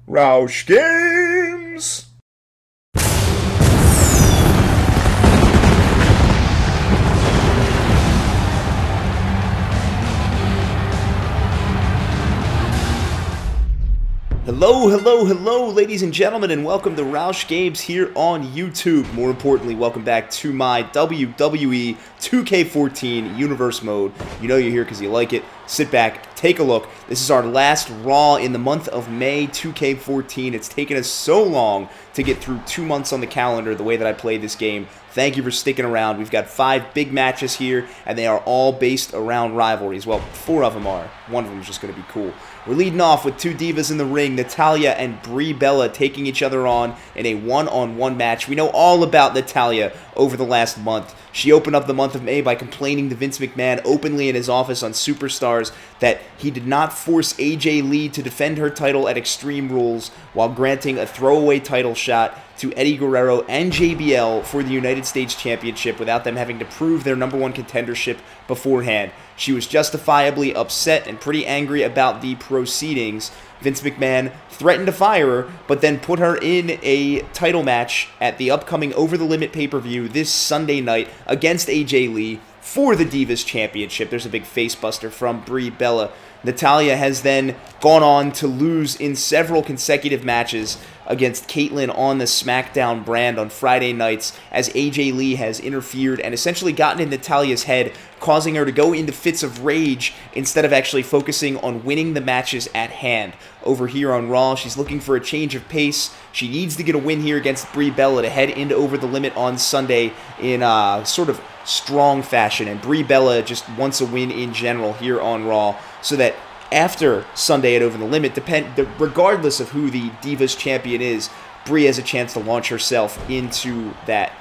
RAUSCH Games! Hello, ladies and gentlemen, and welcome to RAUSCH Games here on YouTube. More importantly, welcome back to my WWE 2K14 Universe Mode. You know you're here because you like it. Sit back, take a look. This is our last Raw in the month of May 2K14. It's taken us so long to get through 2 months on the calendar the way that I play this game. Thank you for sticking around. We've got 5 big matches here, and they are all based around rivalries. Well, 4 of them are. One of them is just going to be cool. We're leading off with 2 divas in the ring, Natalya and Brie taking each other on in a one-on-one match. We know all about Natalya over the last month. She opened up the month of May by complaining to Vince McMahon openly in his office on Superstars that he did not force AJ Lee to defend her title at Extreme Rules while granting a throwaway title shot to Eddie Guerrero and JBL for the United States Championship without them having to prove their #1 contendership beforehand. She was justifiably upset and pretty angry about the proceedings. Vince McMahon threatened to fire her, but then put her in a title match at the upcoming Over the Limit pay-per-view this Sunday night against AJ Lee for the Divas Championship. There's a big facebuster from Brie Bella. Natalya has then gone on to lose in several consecutive matches against Caitlyn on the SmackDown brand on Friday nights as AJ Lee has interfered and essentially gotten in Natalya's head, causing her to go into fits of rage instead of actually focusing on winning the matches at hand. Over here on Raw, she's looking for a change of pace. She needs to get a win here against Brie Bella to head into Over the Limit on Sunday in sort of strong fashion, and Brie Bella just wants a win in general here on Raw so that after Sunday at Over the Limit, regardless of who the Divas champion is, Brie has a chance to launch herself into that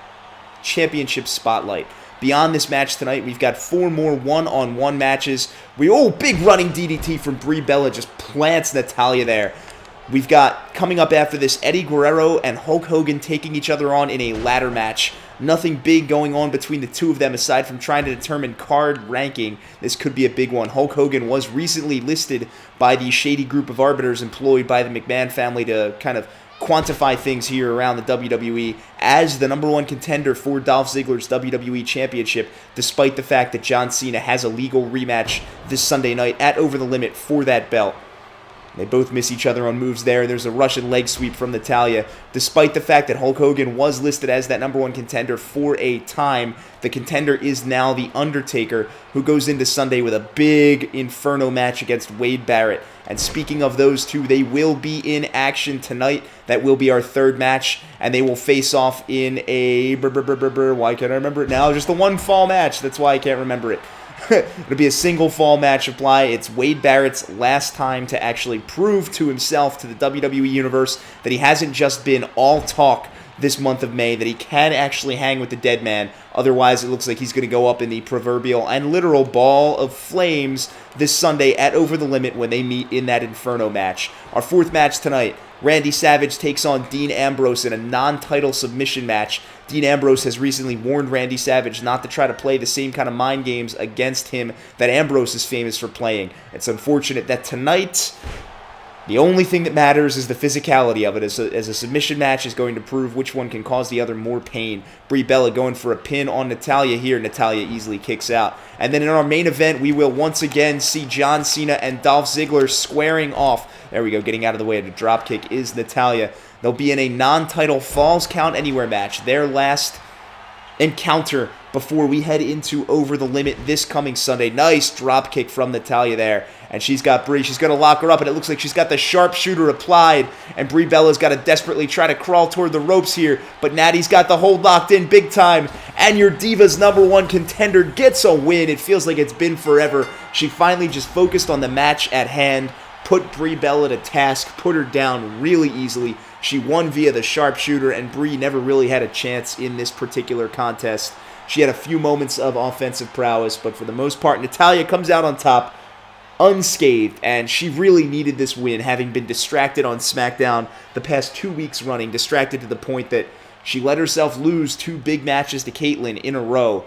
championship spotlight. Beyond this match tonight, we've got 4 more one-on-one matches. Big running DDT from Brie Bella, just plants Natalya there. We've got, coming up after this, Eddie Guerrero and Hulk Hogan taking each other on in a ladder match. Nothing big going on between the two of them aside from trying to determine card ranking. This could be a big one. Hulk Hogan was recently listed by the shady group of arbiters employed by the McMahon family to kind of quantify things here around the WWE as the #1 contender for Dolph Ziggler's WWE Championship, despite the fact that John Cena has a legal rematch this Sunday night at Over the Limit for that belt. They both miss each other on moves there. There's a Russian leg sweep from Natalya. Despite the fact that Hulk Hogan was listed as that #1 contender for a time, the contender is now the Undertaker, who goes into Sunday with a big Inferno match against Wade Barrett. And speaking of those two, they will be in action tonight. That will be our 3rd match, and they will face off in a... Why can't I remember it now? Just the one fall match. That's why I can't remember it. It'll be a single fall match apply. It's Wade Barrett's last time to actually prove to himself, to the WWE Universe, that he hasn't just been all talk this month of May, that he can actually hang with the dead man. Otherwise, it looks like he's going to go up in the proverbial and literal ball of flames this Sunday at Over the Limit when they meet in that Inferno match. Our 4th match tonight, Randy Savage takes on Dean Ambrose in a non-title submission match. Dean Ambrose has recently warned Randy Savage not to try to play the same kind of mind games against him that Ambrose is famous for playing. It's unfortunate that tonight, the only thing that matters is the physicality of it, as a submission match is going to prove which one can cause the other more pain. Brie Bella going for a pin on Natalya here. Natalya easily kicks out. And then in our main event, we will once again see John Cena and Dolph Ziggler squaring off. There we go, getting out of the way of the dropkick is Natalya. They'll be in a non-title Falls Count Anywhere match, their last encounter before we head into Over the Limit this coming Sunday. Nice dropkick from Natalya there. And she's got Brie. She's going to lock her up, and it looks like she's got the sharpshooter applied. And Brie Bella's got to desperately try to crawl toward the ropes here. But Natty's got the hold locked in big time. And your Divas #1 contender gets a win. It feels like it's been forever. She finally just focused on the match at hand, put Brie Bella to task, put her down really easily. She won via the sharpshooter, and Brie never really had a chance in this particular contest. She had a few moments of offensive prowess, but for the most part, Natalya comes out on top unscathed, and she really needed this win, having been distracted on SmackDown the past 2 weeks running, distracted to the point that she let herself lose 2 big matches to Caitlyn in a row.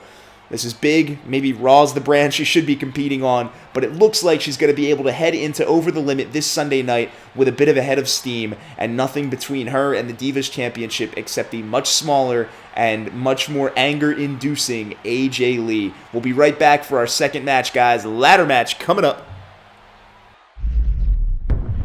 This is big. Maybe Raw's the brand she should be competing on, but it looks like she's going to be able to head into Over the Limit this Sunday night with a bit of a head of steam and nothing between her and the Divas Championship except the much smaller and much more anger-inducing AJ Lee. We'll be right back for our second match, guys. Ladder match coming up.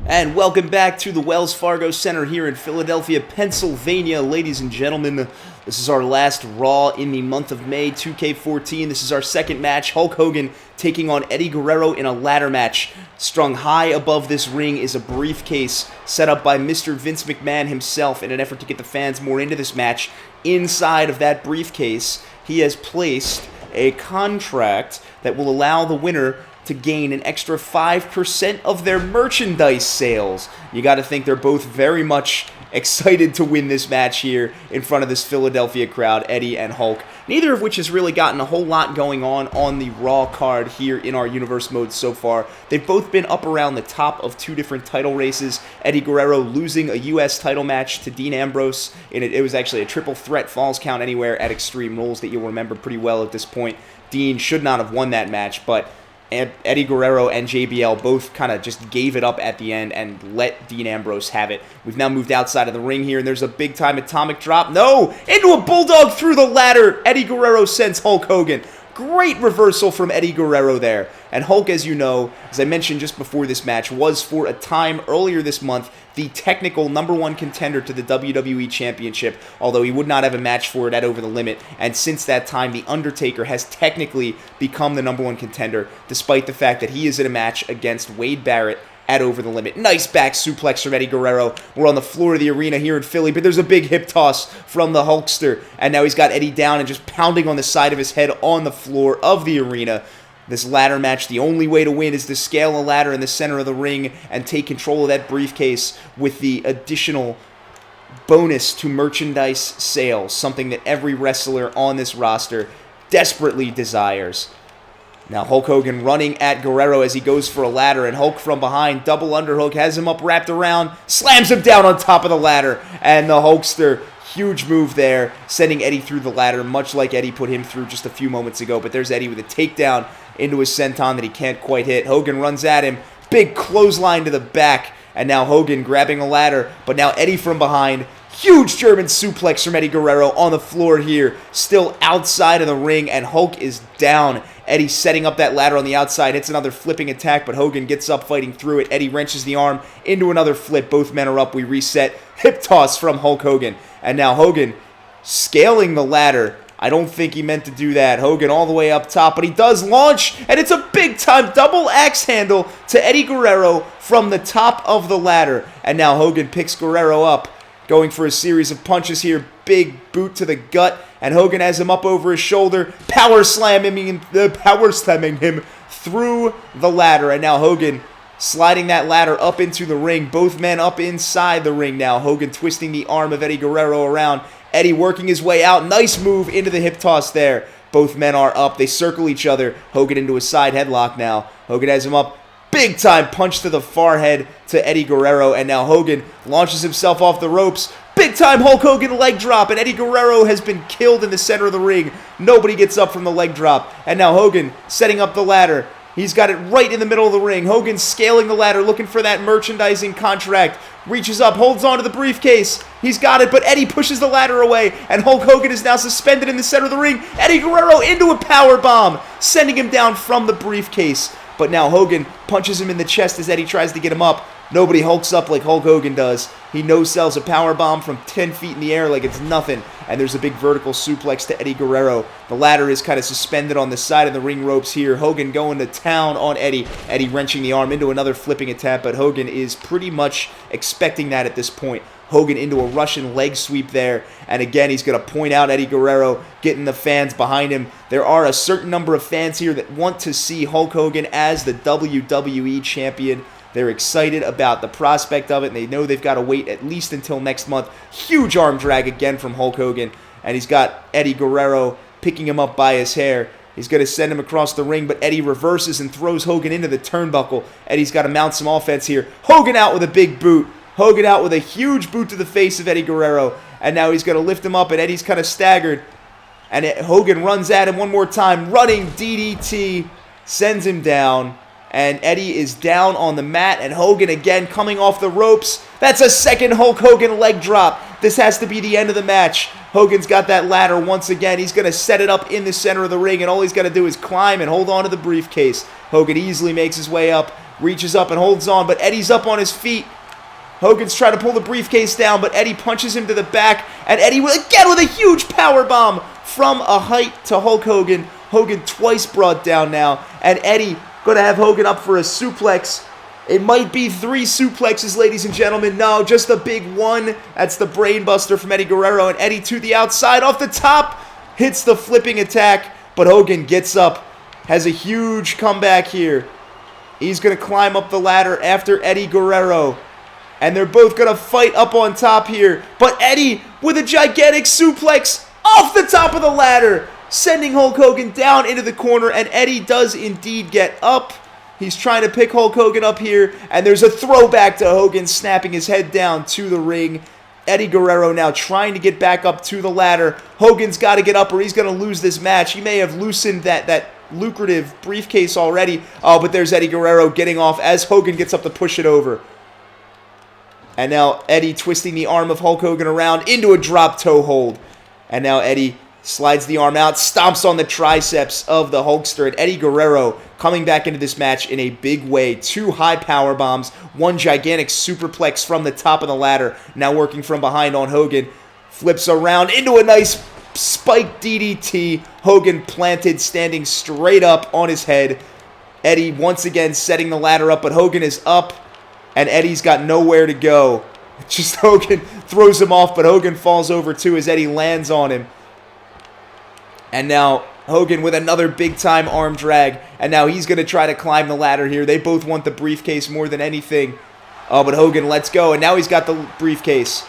And welcome back to the Wells Fargo Center here in Philadelphia, Pennsylvania. Ladies and gentlemen, this is our last Raw in the month of May, 2K14. This is our second match. Hulk Hogan taking on Eddie Guerrero in a ladder match. Strung high above this ring is a briefcase set up by Mr. Vince McMahon himself in an effort to get the fans more into this match. Inside of that briefcase, he has placed a contract that will allow the winner to gain an extra 5% of their merchandise sales. You got to think they're both very much excited to win this match here in front of this Philadelphia crowd, Eddie and Hulk. Neither of which has really gotten a whole lot going on the Raw card here in our Universe mode so far. They've both been up around the top of two different title races. Eddie Guerrero losing a U.S. title match to Dean Ambrose. It was actually a triple threat Falls Count Anywhere at Extreme Rules that you'll remember pretty well at this point. Dean should not have won that match, but Eddie Guerrero and JBL both kind of just gave it up at the end and let Dean Ambrose have it. We've now moved outside of the ring here, and there's a big-time atomic drop. No! Into a bulldog through the ladder! Eddie Guerrero sends Hulk Hogan. Great reversal from Eddie Guerrero there. And Hulk, as you know, as I mentioned just before this match, was for a time earlier this month the technical #1 contender to the WWE Championship, although he would not have a match for it at Over the Limit. And since that time, The Undertaker has technically become the #1 contender, despite the fact that he is in a match against Wade Barrett at Over the Limit. Nice back suplex from Eddie Guerrero. We're on the floor of the arena here in Philly, but there's a big hip toss from the Hulkster. And now he's got Eddie down and just pounding on the side of his head on the floor of the arena. This ladder match, the only way to win is to scale a ladder in the center of the ring and take control of that briefcase with the additional bonus to merchandise sales, something that every wrestler on this roster desperately desires. Now Hulk Hogan running at Guerrero as he goes for a ladder, and Hulk from behind, double underhook, has him up wrapped around, slams him down on top of the ladder, and the Hulkster, huge move there, sending Eddie through the ladder, much like Eddie put him through just a few moments ago. But there's Eddie with a takedown into his senton that he can't quite hit. Hogan runs at him, big clothesline to the back, and now Hogan grabbing a ladder, but now Eddie from behind. Huge German suplex from Eddie Guerrero on the floor here, still outside of the ring, and Hulk is down. Eddie setting up that ladder on the outside, hits another flipping attack, but Hogan gets up fighting through it. Eddie wrenches the arm into another flip. Both men are up. We reset. Hip toss from Hulk Hogan. And now Hogan scaling the ladder. I don't think he meant to do that. Hogan all the way up top, but he does launch, and it's a big-time double axe handle to Eddie Guerrero from the top of the ladder. And now Hogan picks Guerrero up, going for a series of punches here. Big boot to the gut, and Hogan has him up over his shoulder, power slamming him through the ladder. And now Hogan sliding that ladder up into the ring. Both men up inside the ring now. Hogan twisting the arm of Eddie Guerrero around. Eddie working his way out. Nice move into the hip toss there. Both men are up. They circle each other. Hogan into a side headlock now. Hogan has him up. Big time punch to the forehead to Eddie Guerrero. And now Hogan launches himself off the ropes. Big time Hulk Hogan leg drop. And Eddie Guerrero has been killed in the center of the ring. Nobody gets up from the leg drop. And now Hogan setting up the ladder. He's got it right in the middle of the ring. Hogan scaling the ladder, looking for that merchandising contract. Reaches up, holds on to the briefcase. He's got it, but Eddie pushes the ladder away, and Hulk Hogan is now suspended in the center of the ring. Eddie Guerrero into a power bomb, sending him down from the briefcase. But now Hogan punches him in the chest as Eddie tries to get him up. Nobody hulks up like Hulk Hogan does. He no-sells a power bomb from 10 feet in the air like it's nothing. And there's a big vertical suplex to Eddie Guerrero. The ladder is kind of suspended on the side of the ring ropes here. Hogan going to town on Eddie. Eddie wrenching the arm into another flipping attack, but Hogan is pretty much expecting that at this point. Hogan into a Russian leg sweep there. And again, he's going to point out Eddie Guerrero, getting the fans behind him. There are a certain number of fans here that want to see Hulk Hogan as the WWE Champion. They're excited about the prospect of it, and they know they've got to wait at least until next month. Huge arm drag again from Hulk Hogan, and he's got Eddie Guerrero picking him up by his hair. He's going to send him across the ring, but Eddie reverses and throws Hogan into the turnbuckle. Eddie's got to mount some offense here. Hogan out with a big boot. Hogan out with a huge boot to the face of Eddie Guerrero, and now he's going to lift him up, and Eddie's kind of staggered. And Hogan runs at him one more time. Running DDT. Sends him down. And Eddie is down on the mat. And Hogan again coming off the ropes. That's a second Hulk Hogan leg drop. This has to be the end of the match. Hogan's got that ladder once again. He's going to set it up in the center of the ring. And all he's got to do is climb and hold on to the briefcase. Hogan easily makes his way up. Reaches up and holds on. But Eddie's up on his feet. Hogan's trying to pull the briefcase down, but Eddie punches him to the back, and Eddie again with a huge power bomb from a height to Hulk Hogan. Hogan twice brought down now, and Eddie going to have Hogan up for a suplex. It might be 3 suplexes, ladies and gentlemen. No, just a big one. That's the brain buster from Eddie Guerrero, and Eddie to the outside off the top. Hits the flipping attack, but Hogan gets up, has a huge comeback here. He's going to climb up the ladder after Eddie Guerrero. And they're both going to fight up on top here. But Eddie with a gigantic suplex off the top of the ladder, sending Hulk Hogan down into the corner. And Eddie does indeed get up. He's trying to pick Hulk Hogan up here. And there's a throwback to Hogan snapping his head down to the ring. Eddie Guerrero now trying to get back up to the ladder. Hogan's got to get up or he's going to lose this match. He may have loosened that lucrative briefcase already. Oh, but there's Eddie Guerrero getting off as Hogan gets up to push it over. And now Eddie twisting the arm of Hulk Hogan around into a drop toe hold. And now Eddie slides the arm out, stomps on the triceps of the Hulkster. And Eddie Guerrero coming back into this match in a big way. 2 high power bombs, 1 gigantic superplex from the top of the ladder. Now working from behind on Hogan. Flips around into a nice spiked DDT. Hogan planted, standing straight up on his head. Eddie once again setting the ladder up, but Hogan is up. And Eddie's got nowhere to go. Just Hogan throws him off, but Hogan falls over too as Eddie lands on him. And now Hogan with another big-time arm drag. And now he's going to try to climb the ladder here. They both want the briefcase more than anything. Oh, but Hogan lets go, and now he's got the briefcase.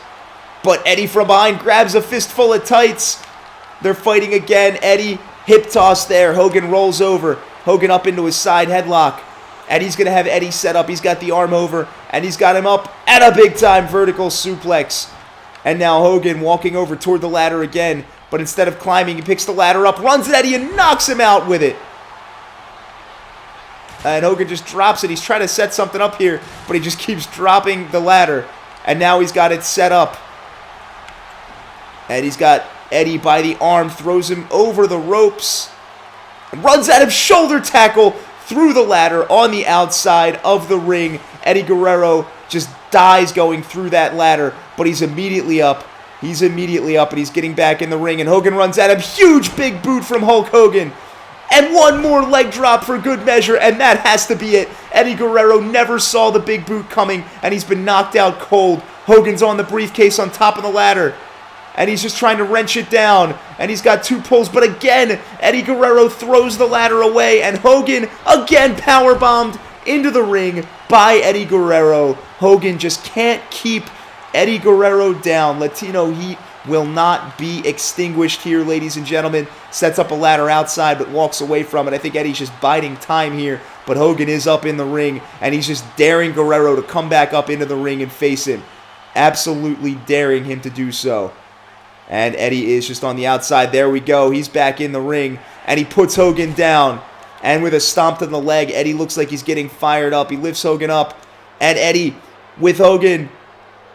But Eddie from behind grabs a fistful of tights. They're fighting again. Eddie, hip toss there. Hogan rolls over. Hogan up into his side headlock. And he's going to have Eddie set up. He's got the arm over. And he's got him up at a big-time vertical suplex. And now Hogan walking over toward the ladder again. But instead of climbing, he picks the ladder up, runs at Eddie, and knocks him out with it. And Hogan just drops it. He's trying to set something up here, but he just keeps dropping the ladder. And now he's got it set up. And he's got Eddie by the arm, throws him over the ropes. And runs at him, shoulder tackle through the ladder on the outside of the ring. Eddie Guerrero just dies going through that ladder, but he's immediately up. He's immediately up, and he's getting back in the ring, and Hogan runs at him. Huge big boot from Hulk Hogan. And one more leg drop for good measure, and that has to be it. Eddie Guerrero never saw the big boot coming, and he's been knocked out cold. Hogan's on the briefcase on top of the ladder, and he's just trying to wrench it down, and he's got 2 pulls, but again, Eddie Guerrero throws the ladder away, and Hogan again powerbombed into the ring by Eddie Guerrero. Hogan just can't keep Eddie Guerrero down. Latino heat will not be extinguished here, ladies and gentlemen. Sets up a ladder outside, but walks away from it. I think Eddie's just biding time here, but Hogan is up in the ring, and he's just daring Guerrero to come back up into the ring and face him. Absolutely daring him to do so. And Eddie is just on the outside. There we go. He's back in the ring, and he puts Hogan down. And with a stomp to the leg, Eddie looks like he's getting fired up. He lifts Hogan up, and Eddie, with Hogan,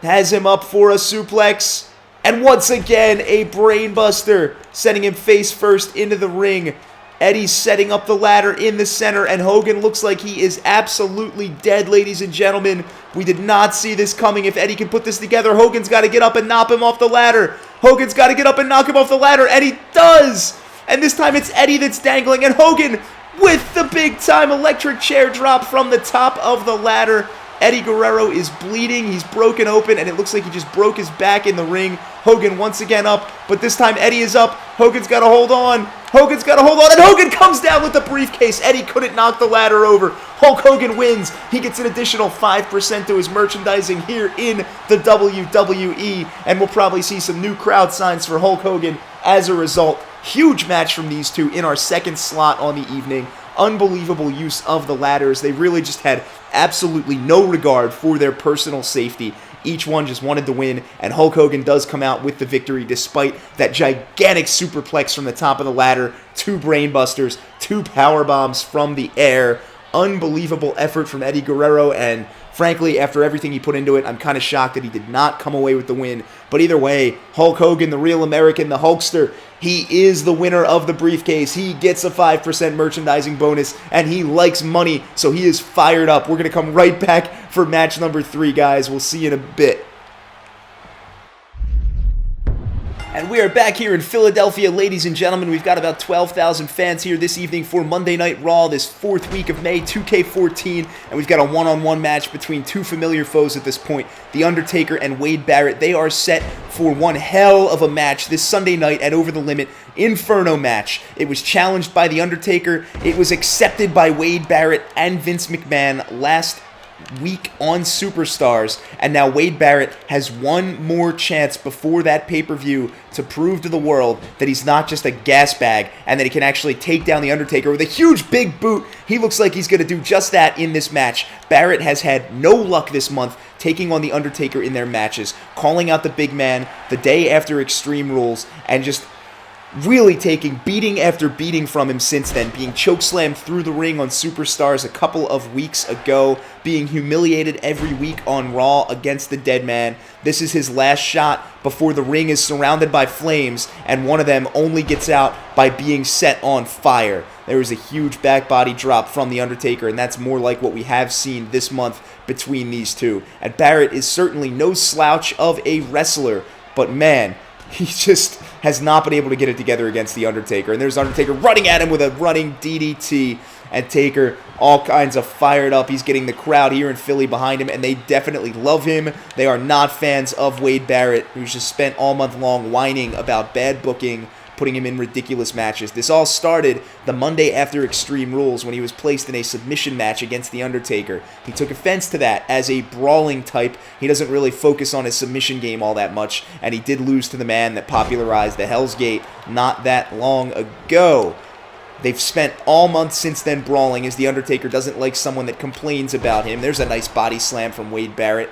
has him up for a suplex. And once again, a brainbuster, sending him face first into the ring. Eddie's setting up the ladder in the center, and Hogan looks like he is absolutely dead, ladies and gentlemen. We did not see this coming. If Eddie can put this together, Hogan's got to get up and knock him off the ladder. Hogan's got to get up and knock him off the ladder, and he does! And this time it's Eddie that's dangling, and Hogan with the big-time electric chair drop from the top of the ladder. Eddie Guerrero is bleeding. He's broken open, and it looks like he just broke his back in the ring. Hogan once again up, but this time Eddie is up. Hogan's got to hold on. Hogan's got to hold on, and Hogan comes down with the briefcase. Eddie couldn't knock the ladder over. Hulk Hogan wins. He gets an additional 5% to his merchandising here in the WWE, and we'll probably see some new crowd signs for Hulk Hogan as a result. Huge match from these two in our second slot on the evening. unbelievable use of the ladders. They really just had absolutely no regard for their personal safety. Each one just wanted to win, and Hulk Hogan does come out with the victory despite that gigantic superplex from the top of the ladder, 2 brainbusters, 2 power bombs from the air. Unbelievable effort from Eddie Guerrero, and frankly, after everything he put into it, I'm kind of shocked that he did not come away with the win. But either way, Hulk Hogan, the real American, the Hulkster, he is the winner of the briefcase. He gets a 5% merchandising bonus, and he likes money, so he is fired up. We're going to come right back for match number 3, guys. We'll see you in a bit. And we are back here in Philadelphia, ladies and gentlemen. We've got about 12,000 fans here this evening for Monday Night Raw, this 4th week of May, 2K14. And we've got a one-on-one match between 2 familiar foes at this point, The Undertaker and Wade Barrett. They are set for one hell of a match this Sunday night at Over the Limit, Inferno match. It was challenged by The Undertaker. It was accepted by Wade Barrett and Vince McMahon last week on Superstars, and now Wade Barrett has one more chance before that pay-per-view to prove to the world that he's not just a gas bag and that he can actually take down The Undertaker with a huge big boot. He looks like he's going to do just that in this match. Barrett has had no luck this month taking on The Undertaker in their matches, calling out the big man the day after Extreme Rules, and just really taking beating after beating from him since then, being chokeslammed through the ring on Superstars a couple of weeks ago, being humiliated every week on Raw against the Dead Man. This is his last shot before the ring is surrounded by flames, and one of them only gets out by being set on fire. There was a huge back body drop from The Undertaker, and that's more like what we have seen this month between these two. And Barrett is certainly no slouch of a wrestler, but man, he just has not been able to get it together against The Undertaker. And there's Undertaker running at him with a running DDT. And Taker all kinds of fired up. He's getting the crowd here in Philly behind him, and they definitely love him. They are not fans of Wade Barrett, who's just spent all month long whining about bad booking, putting him in ridiculous matches. This all started the Monday after Extreme Rules when he was placed in a submission match against The Undertaker. He took offense to that. As a brawling type, he doesn't really focus on his submission game all that much, and he did lose to the man that popularized the Hell's Gate not that long ago. They've spent all month since then brawling, as The Undertaker doesn't like someone that complains about him. There's a nice body slam from Wade Barrett.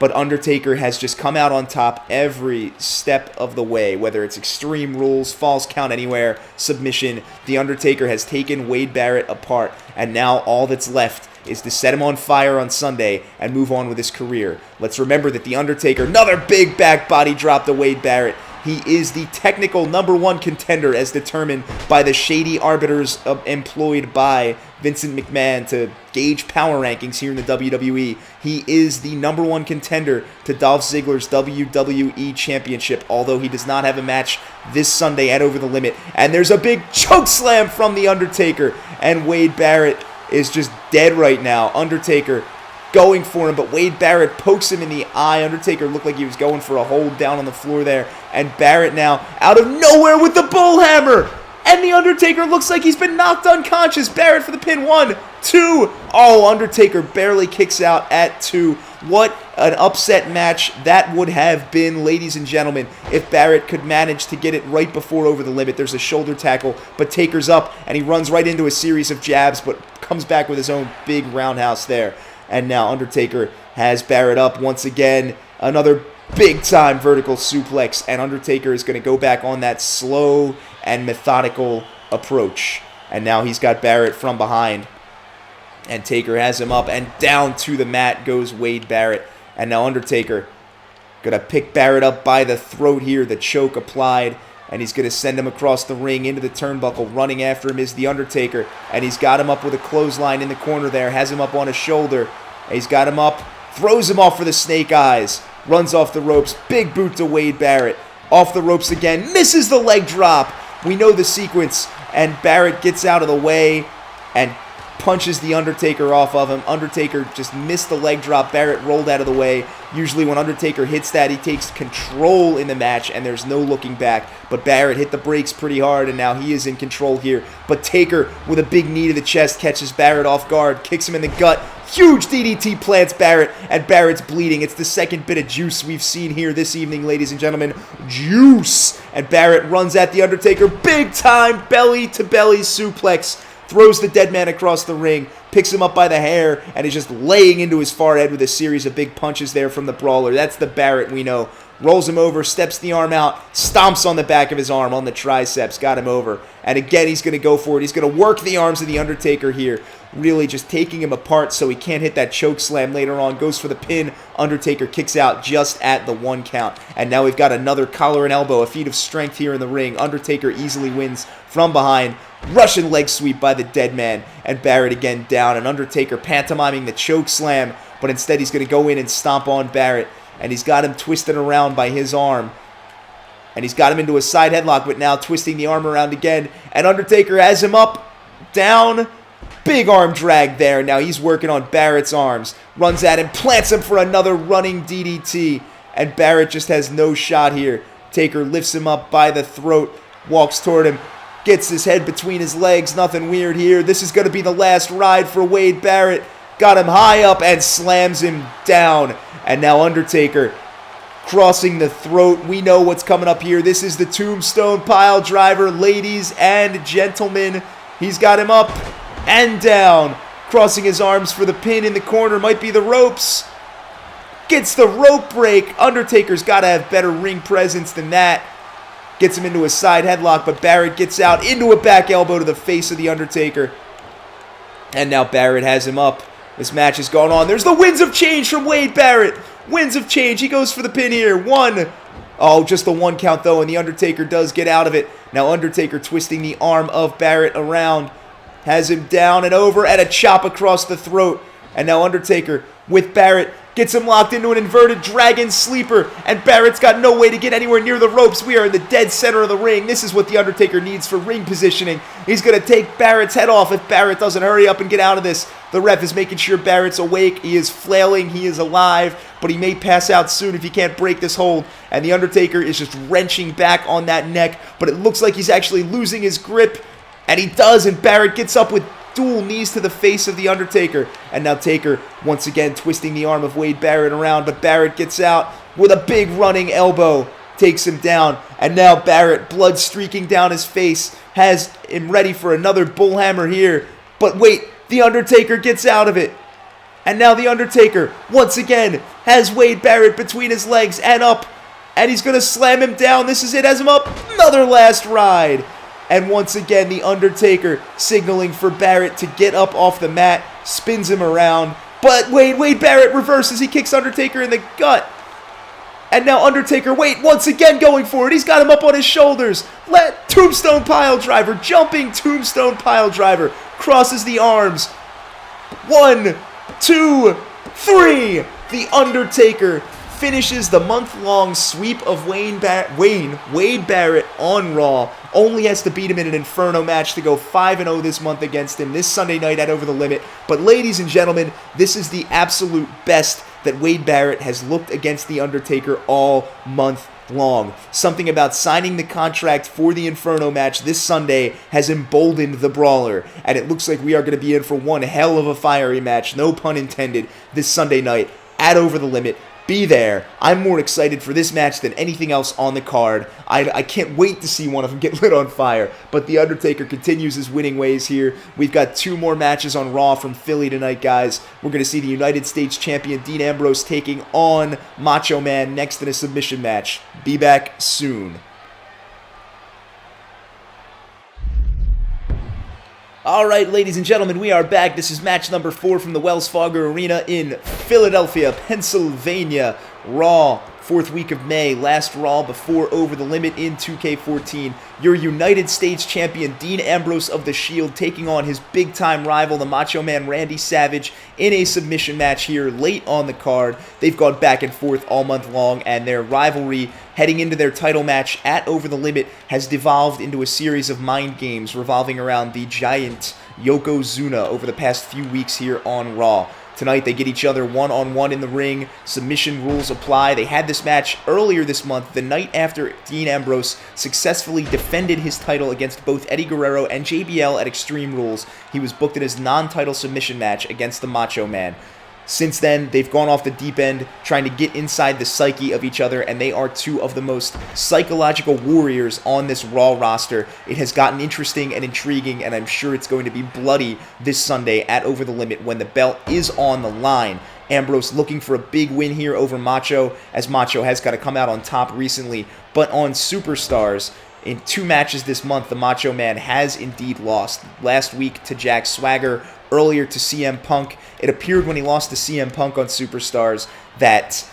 But Undertaker has just come out on top every step of the way, whether it's Extreme Rules, Falls Count Anywhere, submission. The Undertaker has taken Wade Barrett apart, and now all that's left is to set him on fire on Sunday and move on with his career. Let's remember that The Undertaker, another big back body drop to Wade Barrett. He is the technical #1 contender as determined by the shady arbiters employed by Vincent McMahon to gauge power rankings here in the WWE. He is the #1 contender to Dolph Ziggler's WWE Championship, although he does not have a match this Sunday at Over the Limit. And there's a big choke slam from The Undertaker, and Wade Barrett is just dead right now. Undertaker going for him, but Wade Barrett pokes him in the eye. Undertaker looked like he was going for a hold down on the floor there, and Barrett now out of nowhere with the bullhammer, and The Undertaker looks like he's been knocked unconscious. Barrett for the pin. 1, 2. Oh, Undertaker barely kicks out at 2. What an upset match that would have been, ladies and gentlemen, if Barrett could manage to get it right before Over the Limit. There's a shoulder tackle, but Taker's up, and he runs right into a series of jabs, but comes back with his own big roundhouse there. And now Undertaker has Barrett up once again. Another big-time vertical suplex, and Undertaker is going to go back on that slow and methodical approach. And now he's got Barrett from behind. And Taker has him up, and down to the mat goes Wade Barrett. And now Undertaker going to pick Barrett up by the throat here, the choke applied. And he's going to send him across the ring into the turnbuckle. Running after him is The Undertaker. And he's got him up with a clothesline in the corner there. Has him up on his shoulder. And he's got him up. Throws him off for the snake eyes. Runs off the ropes. Big boot to Wade Barrett. Off the ropes again. Misses the leg drop. We know the sequence. And Barrett gets out of the way and punches The Undertaker off of him. Undertaker just missed the leg drop. Barrett rolled out of the way. Usually when Undertaker hits that, he takes control in the match, and there's no looking back. But Barrett hit the brakes pretty hard, and now he is in control here. But Taker, with a big knee to the chest, catches Barrett off guard, kicks him in the gut. Huge DDT plants Barrett, and Barrett's bleeding. It's the second bit of juice we've seen here this evening, ladies and gentlemen. Juice! And Barrett runs at The Undertaker. Big time belly-to-belly suplex throws the dead man across the ring, picks him up by the hair, and is just laying into his forehead with a series of big punches there from the brawler. That's the Barrett we know. Rolls him over, steps the arm out, stomps on the back of his arm, on the triceps, got him over. And again, he's going to go for it. He's going to work the arms of the Undertaker here, really just taking him apart so he can't hit that choke slam later on. Goes for the pin. Undertaker kicks out just at the 1 count. And now we've got another collar and elbow, a feat of strength here in the ring. Undertaker easily wins from behind. Russian leg sweep by the dead man. And Barrett again down. And Undertaker pantomiming the choke slam, but instead he's going to go in and stomp on Barrett. And he's got him twisted around by his arm. And he's got him into a side headlock, but now twisting the arm around again. And Undertaker has him up, down. Big arm drag there. Now he's working on Barrett's arms. Runs at him, plants him for another running DDT. And Barrett just has no shot here. Taker lifts him up by the throat, walks toward him, gets his head between his legs. Nothing weird here. This is going to be the last ride for Wade Barrett. Got him high up and slams him down. And now Undertaker crossing the throat. We know what's coming up here. This is the Tombstone Pile Driver, ladies and gentlemen. He's got him up and down. Crossing his arms for the pin in the corner. Might be the ropes. Gets the rope break. Undertaker's got to have better ring presence than that. Gets him into a side headlock, but Barrett gets out into a back elbow to the face of the Undertaker. And now Barrett has him up. This match has gone on. There's the winds of change from Wade Barrett. Winds of change. He goes for the pin here. 1. Oh, just the 1 count though, and the Undertaker does get out of it. Now Undertaker twisting the arm of Barrett around. Has him down and over, and a chop across the throat. And now Undertaker with Barrett gets him locked into an inverted dragon sleeper, and Barrett's got no way to get anywhere near the ropes. We are in the dead center of the ring. This is what the Undertaker needs for ring positioning. He's going to take Barrett's head off if Barrett doesn't hurry up and get out of this. The ref is making sure Barrett's awake. He is flailing. He is alive, but he may pass out soon if he can't break this hold. And the Undertaker is just wrenching back on that neck, but it looks like he's actually losing his grip, and he does, and Barrett gets up with dual knees to the face of the Undertaker. And now Taker once again twisting the arm of Wade Barrett around, but Barrett gets out with a big running elbow, takes him down. And now Barrett, blood streaking down his face, has him ready for another bullhammer here. But wait, the Undertaker gets out of it. And now the Undertaker once again has Wade Barrett between his legs and up, and he's going to slam him down. This is it, has him up. Another last ride. And once again, the Undertaker signaling for Barrett to get up off the mat, spins him around. But Wade Barrett reverses. He kicks Undertaker in the gut. And now Undertaker, once again going for it. He's got him up on his shoulders. Tombstone Pile Driver, jumping Tombstone Pile Driver. Crosses the arms. 1, 2, 3. The Undertaker finishes the month-long sweep of Wade Barrett on Raw. Only has to beat him in an Inferno match to go 5-0 this month against him this Sunday night at Over the Limit. But ladies and gentlemen, this is the absolute best that Wade Barrett has looked against The Undertaker all month long. Something about signing the contract for the Inferno match this Sunday has emboldened the Brawler, and it looks like we are going to be in for one hell of a fiery match, no pun intended, this Sunday night at Over the Limit. Be there. I'm more excited for this match than anything else on the card. I can't wait to see one of them get lit on fire. But The Undertaker continues his winning ways here. We've got 2 more matches on Raw from Philly tonight, guys. We're going to see the United States Champion Dean Ambrose taking on Macho Man next in a submission match. Be back soon. Alright, ladies and gentlemen, we are back. This is match number 4 from the Wells Fargo Arena in Philadelphia, Pennsylvania. Raw, 4th week of May, last Raw before Over the Limit in 2K14. Your United States Champion, Dean Ambrose of The Shield, taking on his big-time rival, the Macho Man Randy Savage, in a submission match here late on the card. They've gone back and forth all month long, and their rivalry heading into their title match at Over the Limit has devolved into a series of mind games revolving around the giant Yokozuna over the past few weeks here on Raw. Tonight, they get each other one-on-one in the ring. Submission rules apply. They had this match earlier this month, the night after Dean Ambrose successfully defended his title against both Eddie Guerrero and JBL at Extreme Rules. He was booked in his non-title submission match against the Macho Man. Since then, they've gone off the deep end, trying to get inside the psyche of each other, and they are two of the most psychological warriors on this Raw roster. It has gotten interesting and intriguing, and I'm sure it's going to be bloody this Sunday at Over the Limit when the belt is on the line. Ambrose looking for a big win here over Macho, as Macho has got to come out on top recently. But on Superstars, in 2 matches this month, the Macho Man has indeed lost. Last week to Jack Swagger, earlier to CM Punk. It appeared when he lost to CM Punk on Superstars that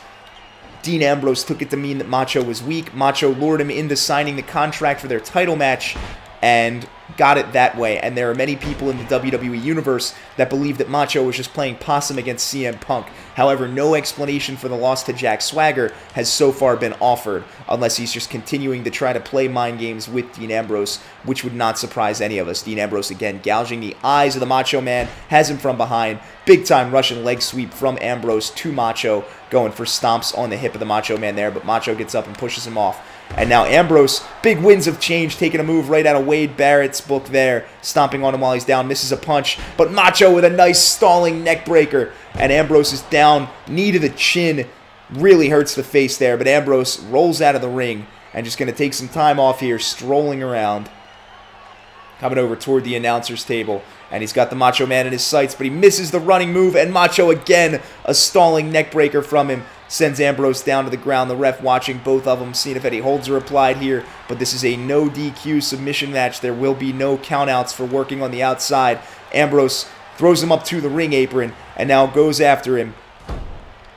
Dean Ambrose took it to mean that Macho was weak. Macho lured him into signing the contract for their title match and got it that way. And there are many people in the WWE Universe that believe that Macho was just playing possum against CM Punk. However, no explanation for the loss to Jack Swagger has so far been offered, unless he's just continuing to try to play mind games with Dean Ambrose, which would not surprise any of us. Dean Ambrose, again, gouging the eyes of the Macho Man, has him from behind. Big-time Russian leg sweep from Ambrose to Macho, going for stomps on the hip of the Macho Man there, but Macho gets up and pushes him off. And now Ambrose, big winds of change, taking a move right out of Wade Barrett's book there, stomping on him while he's down, misses a punch, but Macho with a nice stalling neck breaker, and Ambrose is down, knee to the chin, really hurts the face there, but Ambrose rolls out of the ring, and just going to take some time off here, strolling around, coming over toward the announcer's table, and he's got the Macho Man in his sights, but he misses the running move, and Macho again, a stalling neck breaker from him, sends Ambrose down to the ground. The ref watching both of them, seeing if any holds are applied here. But this is a no DQ submission match. There will be no countouts for working on the outside. Ambrose throws him up to the ring apron and now goes after him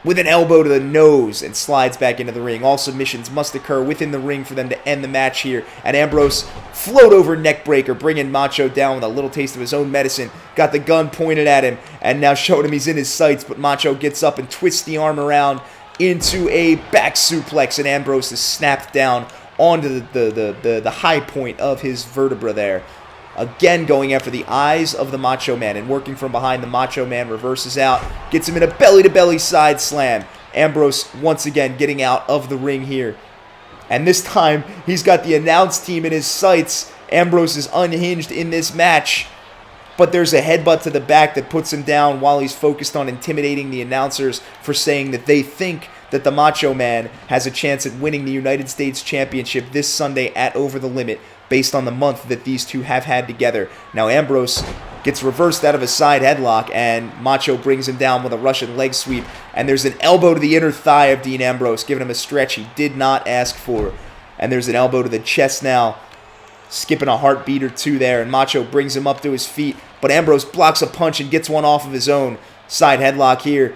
with an elbow to the nose and slides back into the ring. All submissions must occur within the ring for them to end the match here. And Ambrose, float over neck breaker, bringing Macho down with a little taste of his own medicine. Got the gun pointed at him and now showing him he's in his sights. But Macho gets up and twists the arm around into a back suplex, and Ambrose is snapped down onto the high point of his vertebra there. Again going after the eyes of the Macho Man, and working from behind, the Macho Man reverses out, gets him in a belly-to-belly side slam. Ambrose once again getting out of the ring here. And this time, he's got the announce team in his sights. Ambrose is unhinged in this match. But there's a headbutt to the back that puts him down while he's focused on intimidating the announcers for saying that they think that the Macho Man has a chance at winning the United States Championship this Sunday at Over the Limit based on the month that these two have had together. Now Ambrose gets reversed out of a side headlock and Macho brings him down with a Russian leg sweep. And there's an elbow to the inner thigh of Dean Ambrose, giving him a stretch he did not ask for. And there's an elbow to the chest now, skipping a heartbeat or two there, and Macho brings him up to his feet, but Ambrose blocks a punch and gets one off of his own. Side headlock here,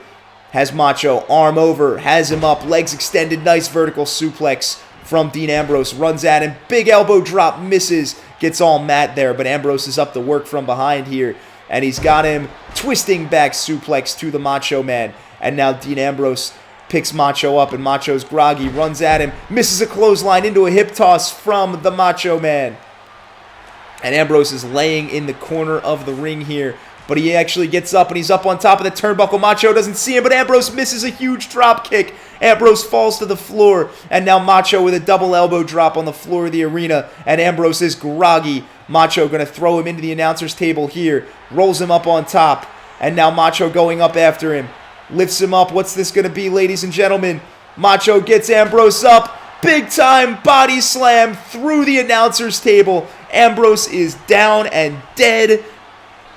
has Macho, arm over, has him up, legs extended, nice vertical suplex from Dean Ambrose, runs at him, big elbow drop, misses, gets all mat there, but Ambrose is up to work from behind here, and he's got him twisting back suplex to the Macho Man, and now Dean Ambrose picks Macho up, and Macho's groggy, runs at him, misses a clothesline into a hip toss from the Macho Man. And Ambrose is laying in the corner of the ring here, but he actually gets up, and he's up on top of the turnbuckle. Macho doesn't see him, but Ambrose misses a huge drop kick. Ambrose falls to the floor, and now Macho with a double elbow drop on the floor of the arena, and Ambrose is groggy. Macho going to throw him into the announcer's table here, rolls him up on top, and now Macho going up after him. Lifts him up. What's this going to be, ladies and gentlemen? Macho gets Ambrose up. Big time body slam through the announcer's table. Ambrose is down and dead.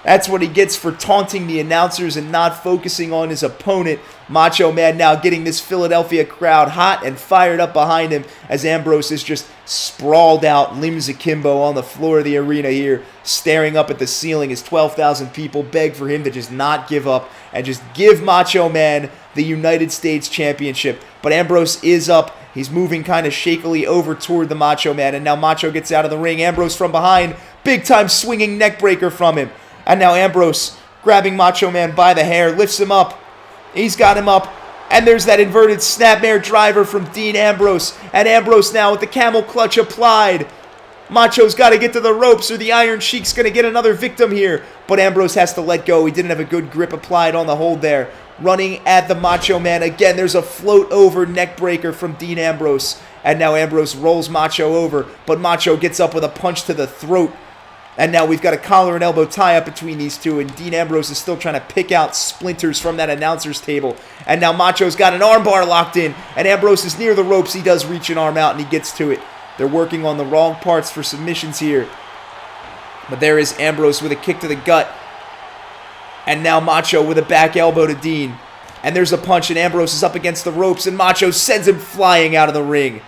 That's what he gets for taunting the announcers and not focusing on his opponent. Macho Man now getting this Philadelphia crowd hot and fired up behind him as Ambrose is just sprawled out, limbs akimbo on the floor of the arena here, staring up at the ceiling as 12,000 people beg for him to just not give up and just give Macho Man the United States Championship. But Ambrose is up. He's moving kind of shakily over toward the Macho Man, and now Macho gets out of the ring. Ambrose from behind, big time swinging neck breaker from him. And now Ambrose grabbing Macho Man by the hair, lifts him up. He's got him up. And there's that inverted snapmare driver from Dean Ambrose. And Ambrose now with the camel clutch applied. Macho's got to get to the ropes or the Iron Sheik's going to get another victim here. But Ambrose has to let go. He didn't have a good grip applied on the hold there. Running at the Macho Man. Again, there's a float over neck breaker from Dean Ambrose. And now Ambrose rolls Macho over. But Macho gets up with a punch to the throat. And now we've got a collar and elbow tie-up between these two, and Dean Ambrose is still trying to pick out splinters from that announcer's table. And now Macho's got an armbar locked in, and Ambrose is near the ropes. He does reach an arm out, and he gets to it. They're working on the wrong parts for submissions here. But there is Ambrose with a kick to the gut. And now Macho with a back elbow to Dean. And there's a punch, and Ambrose is up against the ropes, and Macho sends him flying out of the ring.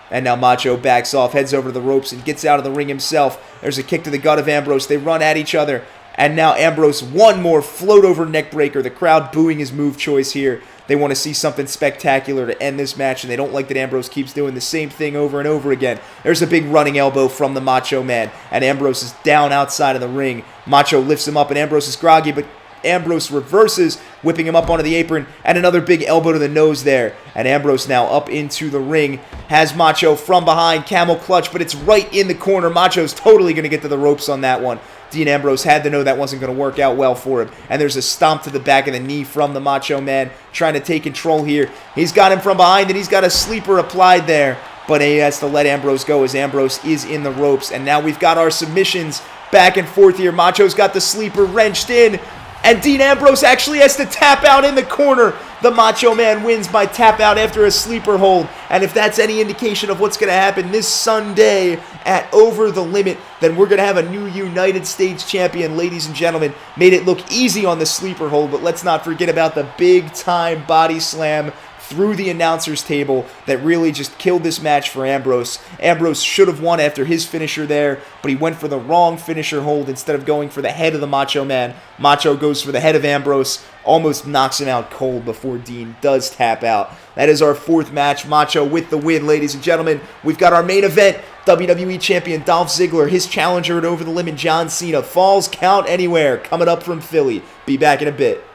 And now Macho backs off, heads over to the ropes, and gets out of the ring himself. There's a kick to the gut of Ambrose. They run at each other. And now Ambrose, one more float-over neck breaker. The crowd booing his move choice here. They want to see something spectacular to end this match, and they don't like that Ambrose keeps doing the same thing over and over again. There's a big running elbow from the Macho Man, and Ambrose is down outside of the ring. Macho lifts him up, and Ambrose is groggy, but Ambrose reverses, whipping him up onto the apron, and another big elbow to the nose there. And Ambrose now up into the ring, has Macho from behind, camel clutch, but it's right in the corner. Macho's totally going to get to the ropes on that one. Dean Ambrose had to know that wasn't going to work out well for him. And there's a stomp to the back of the knee from the Macho Man, trying to take control here. He's got him from behind, and he's got a sleeper applied there. But he has to let Ambrose go as Ambrose is in the ropes. And now we've got our submissions back and forth here. Macho's got the sleeper wrenched in. And Dean Ambrose actually has to tap out in the corner. The Macho Man wins by tap out after a sleeper hold. And if that's any indication of what's going to happen this Sunday at Over the Limit, then we're going to have a new United States champion, ladies and gentlemen. Made it look easy on the sleeper hold, but let's not forget about the big-time body slam through the announcer's table that really just killed this match for Ambrose. Ambrose should have won after his finisher there, but he went for the wrong finisher hold instead of going for the head of the Macho Man. Macho goes for the head of Ambrose, almost knocks him out cold before Dean does tap out. That is our fourth match. Macho with the win, ladies and gentlemen. We've got our main event. WWE Champion Dolph Ziggler, his challenger at Over the Limit, John Cena. Falls count anywhere, coming up from Philly. Be back in a bit.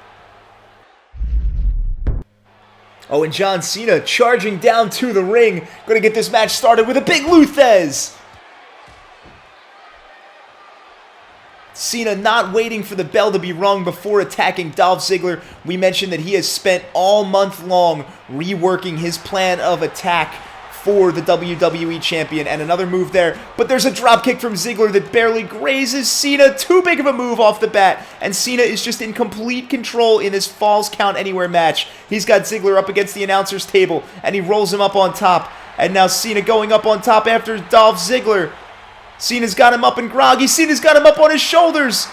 Oh, and John Cena charging down to the ring. Going to get this match started with a big Luthez. Cena not waiting for the bell to be rung before attacking Dolph Ziggler. We mentioned that he has spent all month long reworking his plan of attack for the WWE Champion, and another move there, but there's a dropkick from Ziggler that barely grazes Cena. Too big of a move off the bat, and Cena is just in complete control in this Falls Count Anywhere match. He's got Ziggler up against the announcer's table, and he rolls him up on top, and now Cena going up on top after Dolph Ziggler. Cena's got him up and groggy. Cena's got him up on his shoulders.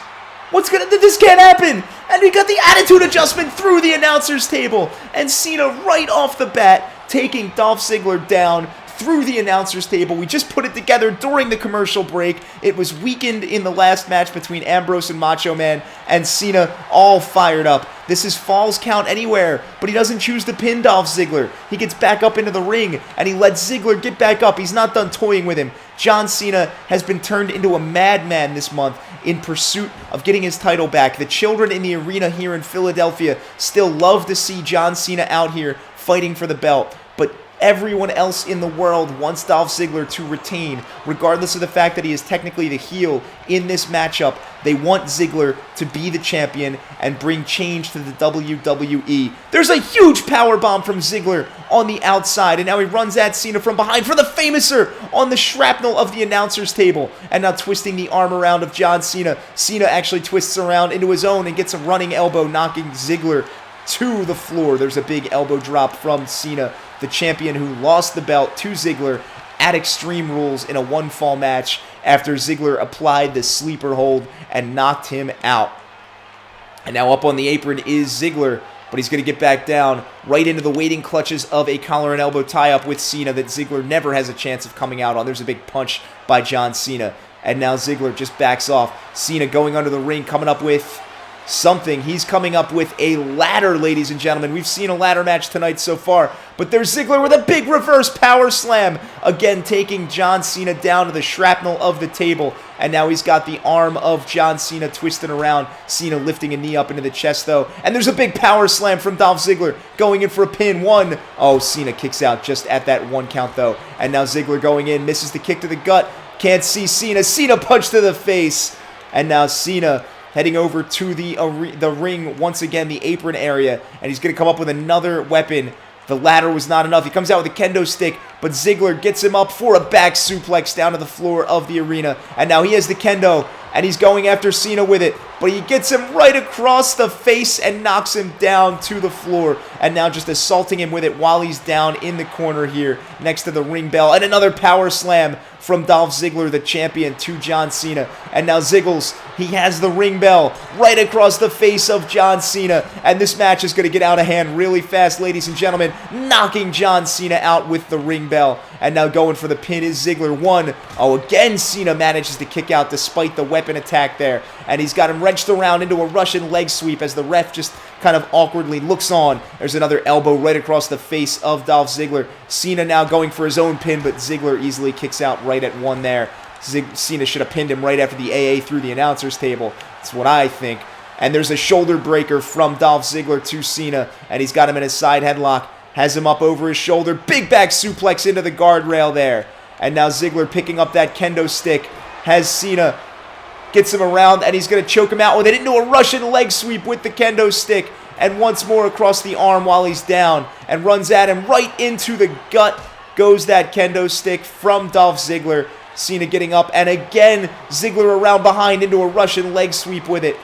This can't happen. And he got the attitude adjustment through the announcer's table. And Cena right off the bat taking Dolph Ziggler down through the announcer's table. We just put it together during the commercial break. It was weakened in the last match between Ambrose and Macho Man, and Cena all fired up. This is Falls Count Anywhere, but he doesn't choose to pin Dolph Ziggler. He gets back up into the ring, and he lets Ziggler get back up. He's not done toying with him. John Cena has been turned into a madman this month in pursuit of getting his title back. The children in the arena here in Philadelphia still love to see John Cena out here fighting for the belt, but everyone else in the world wants Dolph Ziggler to retain, regardless of the fact that he is technically the heel in this matchup. They want Ziggler to be the champion and bring change to the WWE. There's a huge powerbomb from Ziggler on the outside, and now he runs at Cena from behind for the famouser on the shrapnel of the announcer's table, and now twisting the arm around of John Cena. Cena actually twists around into his own and gets a running elbow, knocking Ziggler to the floor. There's a big elbow drop from Cena, the champion who lost the belt to Ziggler at Extreme Rules in a one-fall match after Ziggler applied the sleeper hold and knocked him out. And now up on the apron is Ziggler, but he's going to get back down right into the waiting clutches of a collar and elbow tie-up with Cena that Ziggler never has a chance of coming out on. There's a big punch by John Cena, and now Ziggler just backs off. Cena going under the ring, coming up with something. He's coming up with a ladder, ladies and gentlemen. We've seen a ladder match tonight so far, but there's Ziggler with a big reverse power slam, again taking John Cena down to the shrapnel of the table, and now he's got the arm of John Cena twisted around. Cena lifting a knee up into the chest though, and there's a big power slam from Dolph Ziggler, going in for a pin. One. Oh, Cena kicks out just at that one count though, and now Ziggler going in, misses the kick to the gut, can't see Cena. Cena punch to the face, and now Cena heading over to the ring, once again, the apron area, and he's going to come up with another weapon. The ladder was not enough. He comes out with a kendo stick, but Ziggler gets him up for a back suplex down to the floor of the arena, and now he has the kendo. and he's going after Cena with it, but he gets him right across the face and knocks him down to the floor, and now just assaulting him with it while he's down in the corner here next to the ring bell, and another power slam from Dolph Ziggler, the champion, to John Cena. And now Ziggles, he has the ring bell right across the face of John Cena, and this match is going to get out of hand really fast, ladies and gentlemen, knocking John Cena out with the ring bell. And now going for the pin is Ziggler. One. Oh, again, Cena manages to kick out despite the weapon attack there, and he's got him wrenched around into a Russian leg sweep as the ref just kind of awkwardly looks on. There's another elbow right across the face of Dolph Ziggler. Cena now going for his own pin, but Ziggler easily kicks out right at one there. Cena should have pinned him right after the AA through the announcer's table. That's what I think. And there's a shoulder breaker from Dolph Ziggler to Cena, and he's got him in a side headlock. Has him up over his shoulder. Big back suplex into the guardrail there. And now Ziggler picking up that kendo stick. Has Cena. Gets him around, and he's going to choke him out with it into a Russian leg sweep with the kendo stick. And once more across the arm while he's down. And runs at him right into the gut. Goes that kendo stick from Dolph Ziggler. Cena getting up, and again, Ziggler around behind into a Russian leg sweep with it.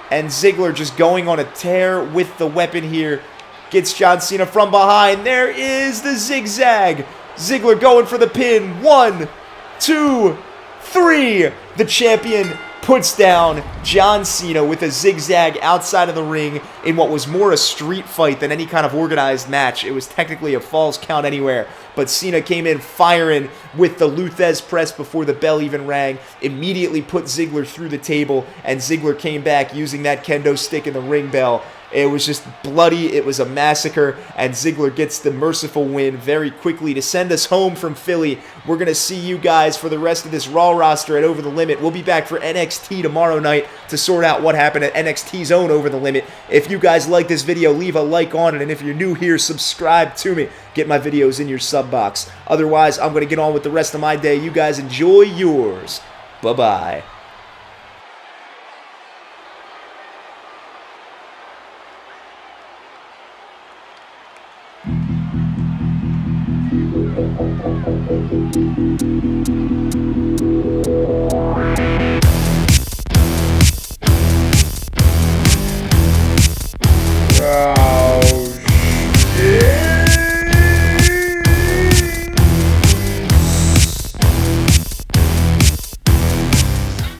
And Ziggler just going on a tear with the weapon here. Gets John Cena from behind. There is the zigzag. Ziggler going for the pin. 1, 2, 3. The champion puts down John Cena with a zigzag outside of the ring in what was more a street fight than any kind of organized match. It was technically a falls count anywhere, but Cena came in firing with the Luthez press before the bell even rang, immediately put Ziggler through the table, and Ziggler came back using that kendo stick and the ring bell. It was just bloody. It was a massacre, and Ziggler gets the merciful win very quickly to send us home from Philly. We're going to see you guys for the rest of this Raw roster at Over the Limit. We'll be back for NXT tomorrow night to sort out what happened at NXT's own Over the Limit. If you guys like this video, leave a like on it, and if you're new here, subscribe to me. Get my videos in your sub box. Otherwise, I'm going to get on with the rest of my day. You guys enjoy yours. Bye-bye.